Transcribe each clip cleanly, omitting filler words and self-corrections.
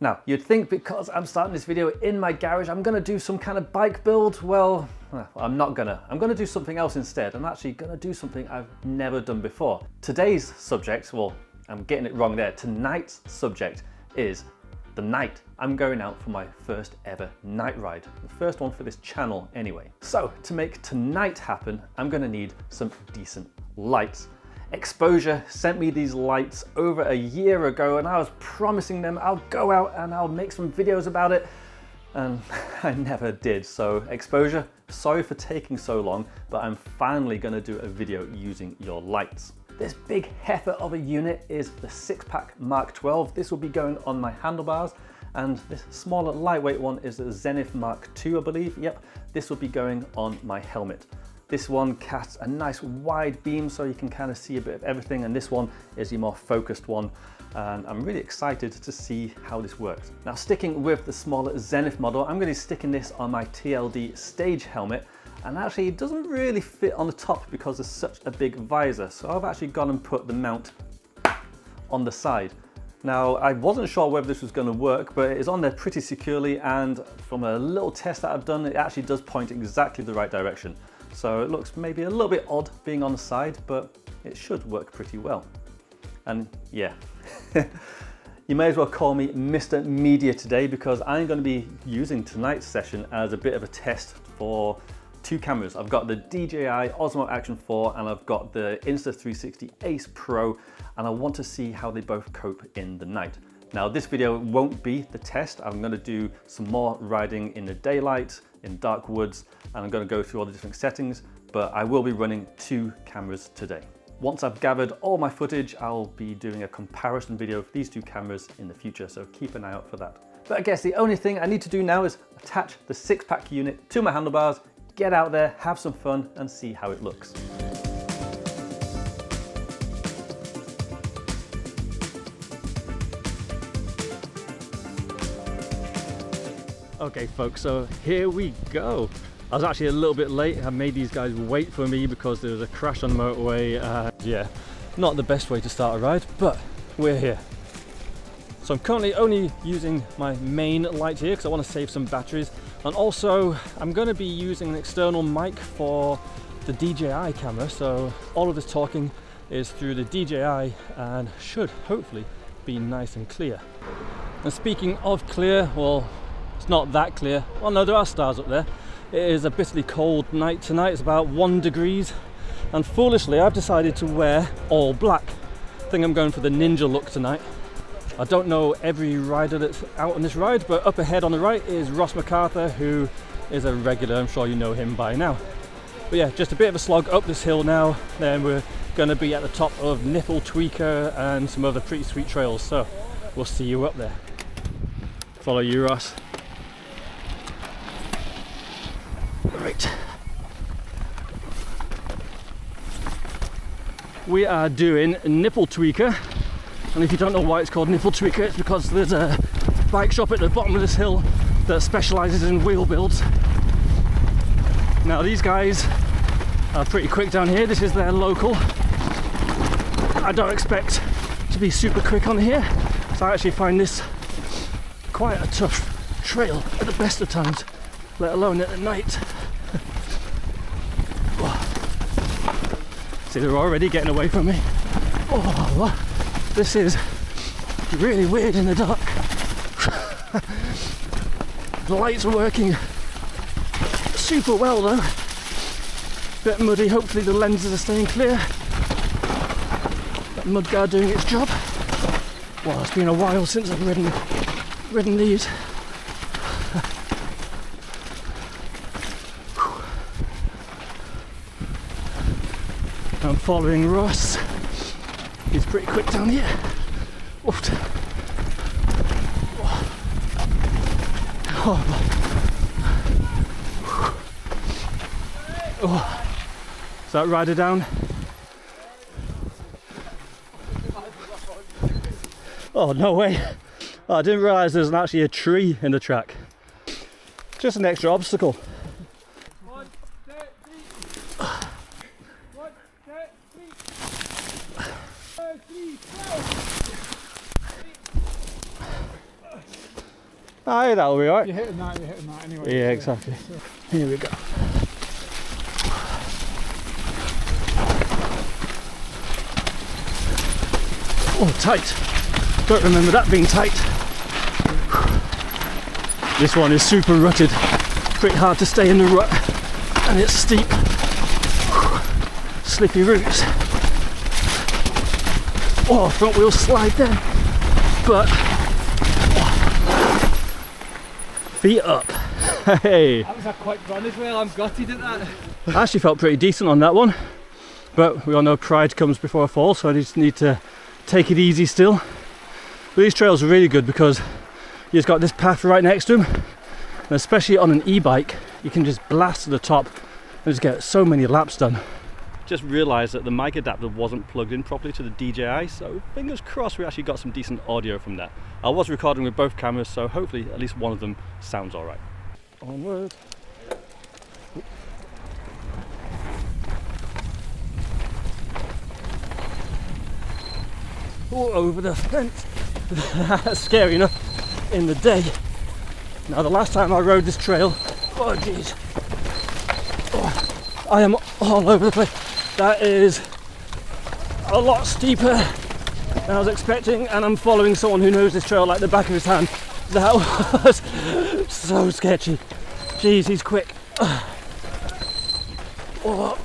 Now, you'd think because I'm starting this video in my garage, I'm gonna do some kind of bike build. Well, I'm not gonna. I'm gonna do something else instead. I'm actually gonna do something I've never done before. Today's subject, well, I'm getting it wrong there. Tonight's subject is the night. I'm going out for my first ever night ride. The first one for this channel anyway. So to make tonight happen, I'm gonna need some decent lights. Exposure sent me these lights over a year ago and I was promising them I'll go out and I'll make some videos about it, and I never did. So Exposure, sorry for taking so long, but I'm finally gonna do a video using your lights. This big heifer of a unit is the 6-pack Mark 12. This will be going on my handlebars, and this smaller lightweight one is the Zenith Mark II, I believe. Yep, this will be going on my helmet. This one casts a nice wide beam so you can kind of see a bit of everything, and this one is the more focused one, and I'm really excited to see how this works. Now, sticking with the smaller Zenith model, I'm going to be sticking this on my TLD stage helmet, and actually it doesn't really fit on the top because there's such a big visor, so I've actually gone and put the mount on the side. Now, I wasn't sure whether this was going to work, but it's on there pretty securely, and from a little test that I've done, it actually does point exactly the right direction. So it looks maybe a little bit odd being on the side, but it should work pretty well. And yeah, you may as well call me Mr. Media today, because I'm going to be using tonight's session as a bit of a test for two cameras. I've got the DJI Osmo Action 4 and I've got the Insta360 Ace Pro, and I want to see how they both cope in the night. Now, this video won't be the test. I'm going to do some more riding in the daylight, in dark woods, and I'm going to go through all the different settings, but I will be running two cameras today. Once I've gathered all my footage, I'll be doing a comparison video of these two cameras in the future, so keep an eye out for that. But I guess the only thing I need to do now is attach the 6-pack unit to my handlebars, get out there, have some fun, and see how it looks. Okay folks, so here we go. I was actually a little bit late. I made these guys wait for me because there was a crash on the motorway. Yeah, not the best way to start a ride, but we're here. So I'm currently only using my main light here because I want to save some batteries. And also I'm going to be using an external mic for the DJI camera. So all of this talking is through the DJI and should hopefully be nice and clear. And speaking of clear, well, it's not that clear. Well, no, there are stars up there. It is a bitterly cold night tonight. It's about 1 degree. And foolishly, I've decided to wear all black. I think I'm going for the ninja look tonight. I don't know every rider that's out on this ride, but up ahead on the right is Ross MacArthur, who is a regular. I'm sure you know him by now. But yeah, just a bit of a slog up this hill now. Then we're going to be at the top of Nipple Tweaker and some other pretty sweet trails. So we'll see you up there. Follow you, Ross. Right. We are doing Nipple Tweaker, and if you don't know why it's called Nipple Tweaker, it's because there's a bike shop at the bottom of this hill that specialises in wheel builds. Now these guys are pretty quick down here. This is their local. I don't expect to be super quick on here, so I actually find this quite a tough trail at the best of times, let alone at night. See, they're already getting away from me. Oh, this is really weird in the dark. The lights are working super well though. Bit muddy, hopefully the lenses are staying clear. That mudguard doing its job. Well, it's been a while since I've ridden these. I'm following Ross. He's pretty quick down here. Oof. Oh. Is that rider down? Oh, no way. Oh, I didn't realise there's actually a tree in the track. Just an extra obstacle. Aye, that'll be alright. You're hitting that anyway. Yeah, exactly. So. Here we go. Oh, tight. Don't remember that being tight. This one is super rutted. Pretty hard to stay in the rut. And it's steep. Slippy roots. Oh, front wheel slide then. But feet up. Hey. That was a quick run as well. I'm gutted at that. I actually felt pretty decent on that one. But we all know pride comes before a fall, so I just need to take it easy still. But these trails are really good because you just got this path right next to them. And especially on an e-bike, you can just blast to the top and just get so many laps done. Just realised that the mic adapter wasn't plugged in properly to the DJI, so fingers crossed we actually got some decent audio from that. I was recording with both cameras, so hopefully at least one of them sounds alright. Onward. Oh, over the fence. That's scary enough in the day. Now the last time I rode this trail, oh jeez, oh, I am all over the place. That is a lot steeper than I was expecting, and I'm following someone who knows this trail like the back of his hand. That was so sketchy. Jeez, he's quick. Oh.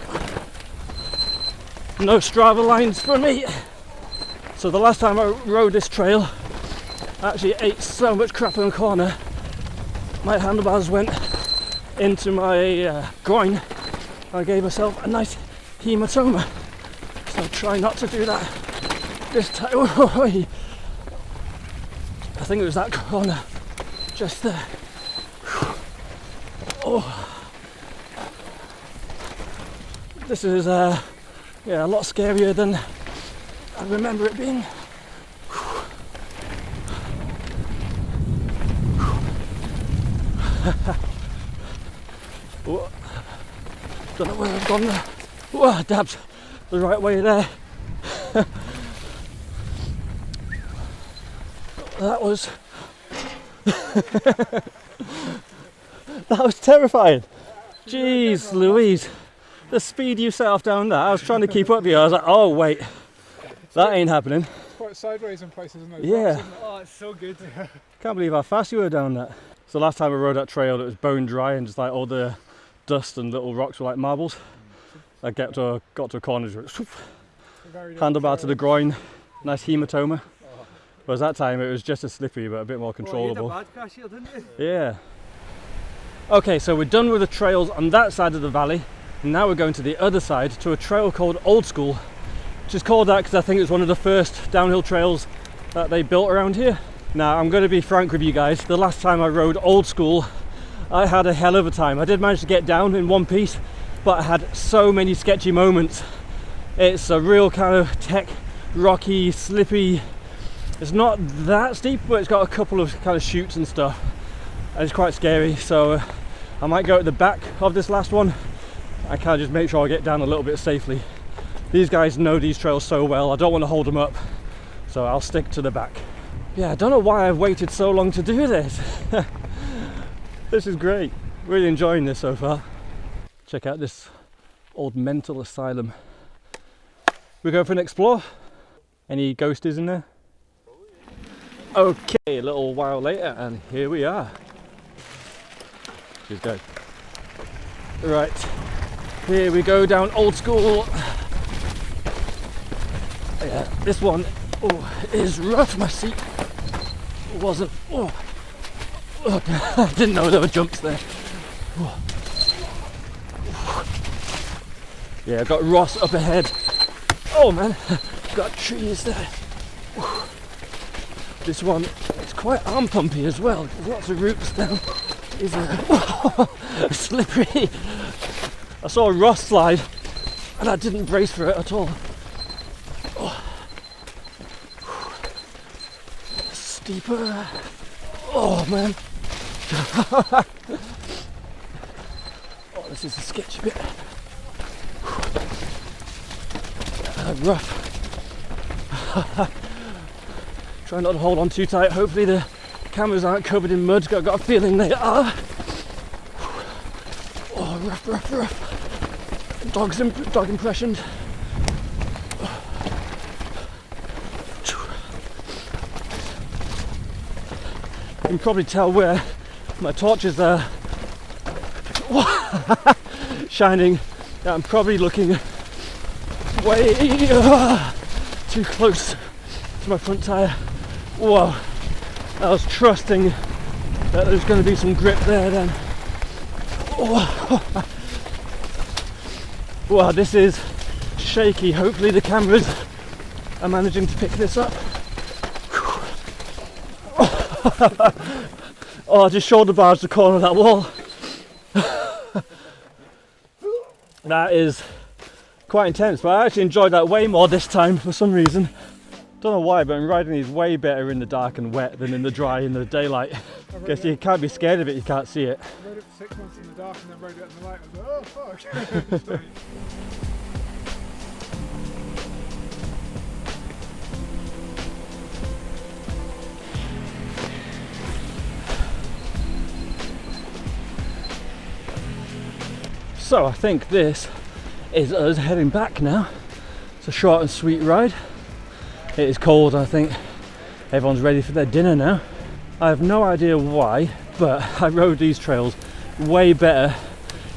No Strava lines for me. So the last time I rode this trail, I actually ate so much crap in the corner, my handlebars went into my groin. I gave myself a nice hematoma. So try not to do that this time. I think it was that corner, just there. Oh, this is yeah, a lot scarier than I remember it being. Oh, don't know where I've gone there. Oh, dabs the right way there. That was that was terrifying. Jeez Louise, the speed you set off down there. I was trying to keep up with you. I was like, oh wait, that ain't happening. It's quite sideways in places, isn't it? Yeah. Rocks, isn't it? Oh, it's so good. Can't believe how fast you were down that. So last time I rode that trail, it was bone dry and just like all the dust and little rocks were like marbles. I got to a corner, just handlebar to the groin, nice hematoma. Whereas that time it was just as slippery but a bit more controllable. Well, you had a bad crash here, didn't you? Yeah. Okay, so we're done with the trails on that side of the valley. And now we're going to the other side to a trail called Old School, which is called that because I think it was one of the first downhill trails that they built around here. Now I'm going to be frank with you guys, the last time I rode Old School I had a hell of a time. I did manage to get down in one piece, but I had so many sketchy moments. It's a real kind of tech, rocky, slippy. It's not that steep, but it's got a couple of kind of chutes and stuff. And it's quite scary, so I might go at the back of this last one. I kind of just make sure I get down a little bit safely. These guys know these trails so well, I don't want to hold them up, so I'll stick to the back. Yeah, I don't know why I've waited so long to do this. This is great, really enjoying this so far. Check out this old mental asylum. We go for an explore. Any ghosties in there? Okay, a little while later and here we are. She's dead. Right, here we go down Old School. Yeah, this one is rough. My seat wasn't. I didn't know there were jumps there. Yeah, I've got Ross up ahead. Oh man, got trees there. This one is quite arm pumpy as well. There's lots of roots down. Is slippery. I saw Ross slide and I didn't brace for it at all. Steeper. Oh man. Oh, this is a sketchy bit. Rough. Try not to hold on too tight. Hopefully the cameras aren't covered in mud. Got a feeling they are. Oh, rough, rough, rough. Dog impressions. You can probably tell where my torch is there. Shining. I'm probably looking way too close to my front tyre. Whoa, I was trusting that there's going to be some grip there then. Wow, this is shaky. Hopefully the cameras are managing to pick this up. Oh, I just shoulder barged the corner of that wall. That is quite intense, but I actually enjoyed that way more this time for some reason. Don't know why, but I'm riding these way better in the dark and wet than in the dry in the daylight. Guess you can't be scared of it, you can't see it. I rode it for 6 months in the dark and then rode it in the light. I was like, oh fuck. So I think this is us heading back now. It's a short and sweet ride. It is cold, I think everyone's ready for their dinner now. I have no idea why, but I rode these trails way better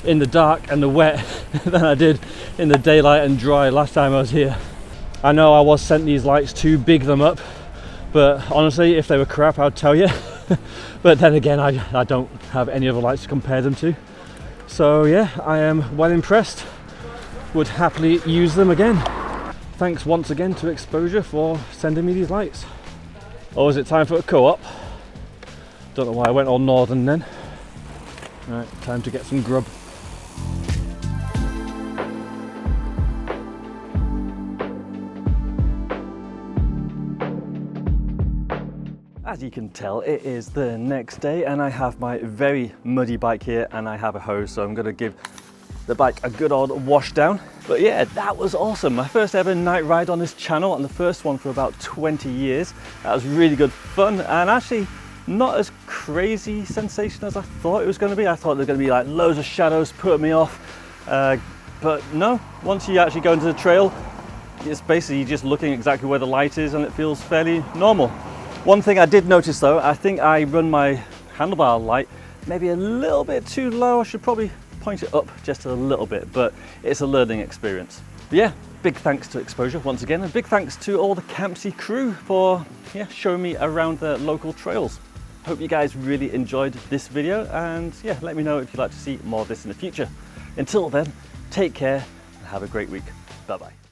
in the dark and the wet than I did in the daylight and dry last time I was here. I know I was sent these lights to big them up, but honestly, if they were crap, I'd tell you. But then again, I don't have any other lights to compare them to. So yeah, I am well impressed. Would happily use them again. Thanks once again to Exposure for sending me these lights. Oh, is it time for a co-op? Don't know why I went all northern then. Right, time to get some grub. As you can tell, it is the next day and I have my very muddy bike here and I have a hose, so I'm going to give the bike a good old wash down. But yeah, that was awesome. My first ever night ride on this channel and the first one for about 20 years. That was really good fun and actually not as crazy sensation as I thought it was going to be. I thought there was going to be like loads of shadows putting me off. But no, once you actually go into the trail, it's basically just looking exactly where the light is and it feels fairly normal. One thing I did notice though, I think I run my handlebar light maybe a little bit too low. I should probably point it up just a little bit, but it's a learning experience. But yeah, big thanks to Exposure once again, and big thanks to all the Campsie crew for showing me around the local trails. Hope you guys really enjoyed this video, and yeah, let me know if you'd like to see more of this in the future. Until then, take care and have a great week. Bye bye.